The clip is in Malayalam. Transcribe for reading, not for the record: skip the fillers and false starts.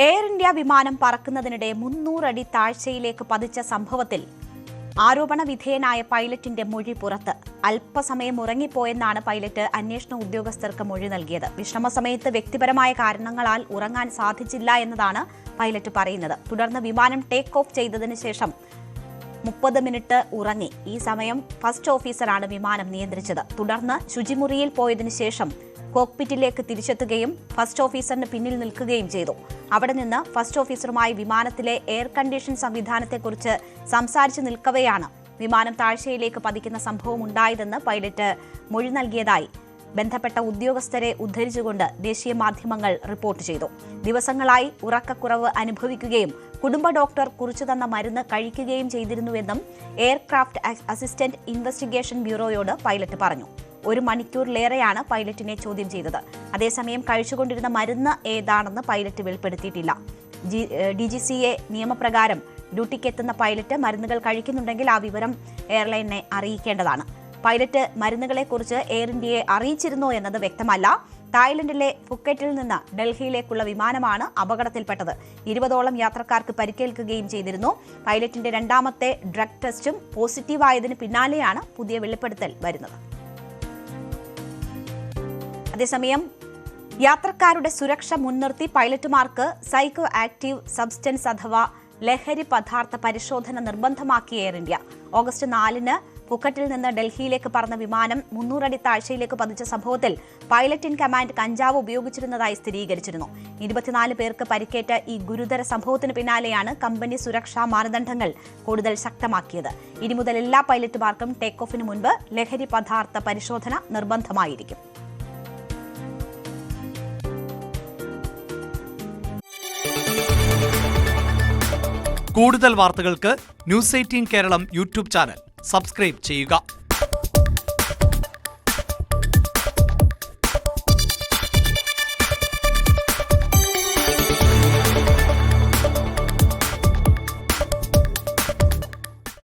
എയർ ഇന്ത്യ വിമാനം പറക്കുന്നതിനിടെ 300 അടി താഴ്ചയിലേക്ക് പതിച്ച സംഭവത്തിൽ ആരോപണ വിധേയനായ പൈലറ്റിന്റെ മൊഴി പുറത്ത്. അല്പസമയം ഉറങ്ങിപ്പോയെന്നാണ് പൈലറ്റ് അന്വേഷണ ഉദ്യോഗസ്ഥർക്ക് മൊഴി നൽകിയത്. വിശ്രമസമയത്ത് വ്യക്തിപരമായ കാരണങ്ങളാൽ ഉറങ്ങാൻ സാധിച്ചില്ല എന്നതാണ് പൈലറ്റ് പറയുന്നത്. തുടർന്ന് വിമാനം ടേക്ക് ഓഫ് ചെയ്തതിനു ശേഷം 30 മിനിറ്റ് ഉറങ്ങി. ഈ സമയം ഫസ്റ്റ് ഓഫീസറാണ് വിമാനം നിയന്ത്രിച്ചത്. തുടർന്ന് ശുചിമുറിയിൽ പോയതിനു ശേഷം കോക്പിറ്റിലേക്ക് തിരിച്ചെത്തുകയും ഫസ്റ്റ് ഓഫീസറിന് പിന്നിൽ നിൽക്കുകയും ചെയ്തു. അവിടെ നിന്ന് ഫസ്റ്റ് ഓഫീസറുമായി വിമാനത്തിലെ എയർ കണ്ടീഷൻ സംവിധാനത്തെക്കുറിച്ച് സംസാരിച്ചു നിൽക്കവെയാണ് വിമാനം താഴ്ചയിലേക്ക് പതിക്കുന്ന സംഭവം ഉണ്ടായതെന്ന് പൈലറ്റ് മൊഴി നൽകിയതായി ബന്ധപ്പെട്ട ഉദ്യോഗസ്ഥരെ ഉദ്ധരിച്ചുകൊണ്ട് ദേശീയ മാധ്യമങ്ങൾ റിപ്പോർട്ട് ചെയ്തു. ദിവസങ്ങളായി ഉറക്കക്കുറവ് അനുഭവിക്കുകയും കുടുംബ ഡോക്ടർ കുറിച്ചുതന്ന മരുന്ന് കഴിക്കുകയും ചെയ്തിരുന്നുവെന്നും എയർക്രാഫ്റ്റ് അസിസ്റ്റന്റ് ഇൻവെസ്റ്റിഗേഷൻ ബ്യൂറോയോട് പൈലറ്റ് പറഞ്ഞു. 1 മണിക്കൂറിലേറെയാണ് പൈലറ്റിനെ ചോദ്യം ചെയ്തത്. അതേസമയം കഴിച്ചുകൊണ്ടിരുന്ന മരുന്ന് ഏതാണെന്ന് പൈലറ്റ് വെളിപ്പെടുത്തിയിട്ടില്ല. DGCA നിയമപ്രകാരം ഡ്യൂട്ടിക്കെത്തുന്ന പൈലറ്റ് മരുന്നുകൾ കഴിക്കുന്നുണ്ടെങ്കിൽ ആ വിവരം എയർലൈനെ അറിയിക്കേണ്ടതാണ്. പൈലറ്റ് മരുന്നുകളെക്കുറിച്ച് എയർ ഇന്ത്യയെ അറിയിച്ചിരുന്നോ എന്നത് വ്യക്തമല്ല. തായ്ലൻഡിലെ ഫുക്കറ്റിൽ നിന്ന് ഡൽഹിയിലേക്കുള്ള വിമാനമാണ് അപകടത്തിൽപ്പെട്ടത്. 20ഓളം യാത്രക്കാർക്ക് പരിക്കേൽക്കുകയും ചെയ്തിരുന്നു. പൈലറ്റിന്റെ രണ്ടാമത്തെ ഡ്രഗ് ടെസ്റ്റും പോസിറ്റീവായതിന് പിന്നാലെയാണ് പുതിയ വെളിപ്പെടുത്തൽ വരുന്നത്. അതേസമയം യാത്രക്കാരുടെ സുരക്ഷ മുൻനിർത്തി പൈലറ്റുമാർക്ക് സൈക്കോ ആക്റ്റീവ് സബ്സ്റ്റൻസ് അഥവാ ലഹരി പദാർത്ഥ പരിശോധന നിർബന്ധമാക്കി എയർ ഇന്ത്യ. ഓഗസ്റ്റ് 4-ന് ഫുക്കറ്റിൽ നിന്ന് ഡൽഹിയിലേക്ക് പറന്ന വിമാനം 300 അടി താഴ്ചയിലേക്ക് പതിച്ച സംഭവത്തിൽ പൈലറ്റ് ഇൻ കമാൻഡ് കഞ്ചാവ് ഉപയോഗിച്ചിരുന്നതായി സ്ഥിരീകരിച്ചിരുന്നു. 24 പേർക്ക് പരിക്കേറ്റ ഈ ഗുരുതര സംഭവത്തിന് പിന്നാലെയാണ് കമ്പനി സുരക്ഷാ മാനദണ്ഡങ്ങൾ കൂടുതൽ ശക്തമാക്കിയത്. ഇനി മുതൽ എല്ലാ പൈലറ്റുമാർക്കും ടേക്ക് ഓഫിന് മുൻപ് ലഹരി പദാർത്ഥ പരിശോധന നിർബന്ധമായിരിക്കും. കൂടുതൽ വാർത്തകൾക്ക് news 18 Keralam YouTube channel subscribe ചെയ്യുക.